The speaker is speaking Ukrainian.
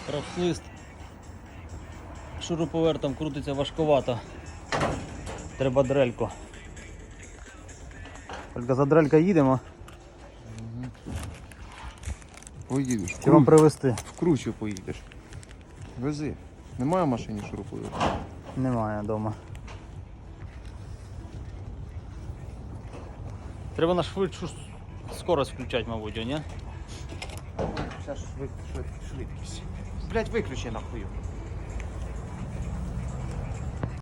Крафслист. Шуруповертом крутиться важковато. Треба дрельку. Тільки за дрелька їдемо. Поїдеш. Чи вам привезти? В Кручу поїдеш. Вези. Немає в машині шуруповерт? Немає вдома. Треба на швидшу скорость включати, мабуть, ні? Зараз швидкість. Блять, виключи нахуй.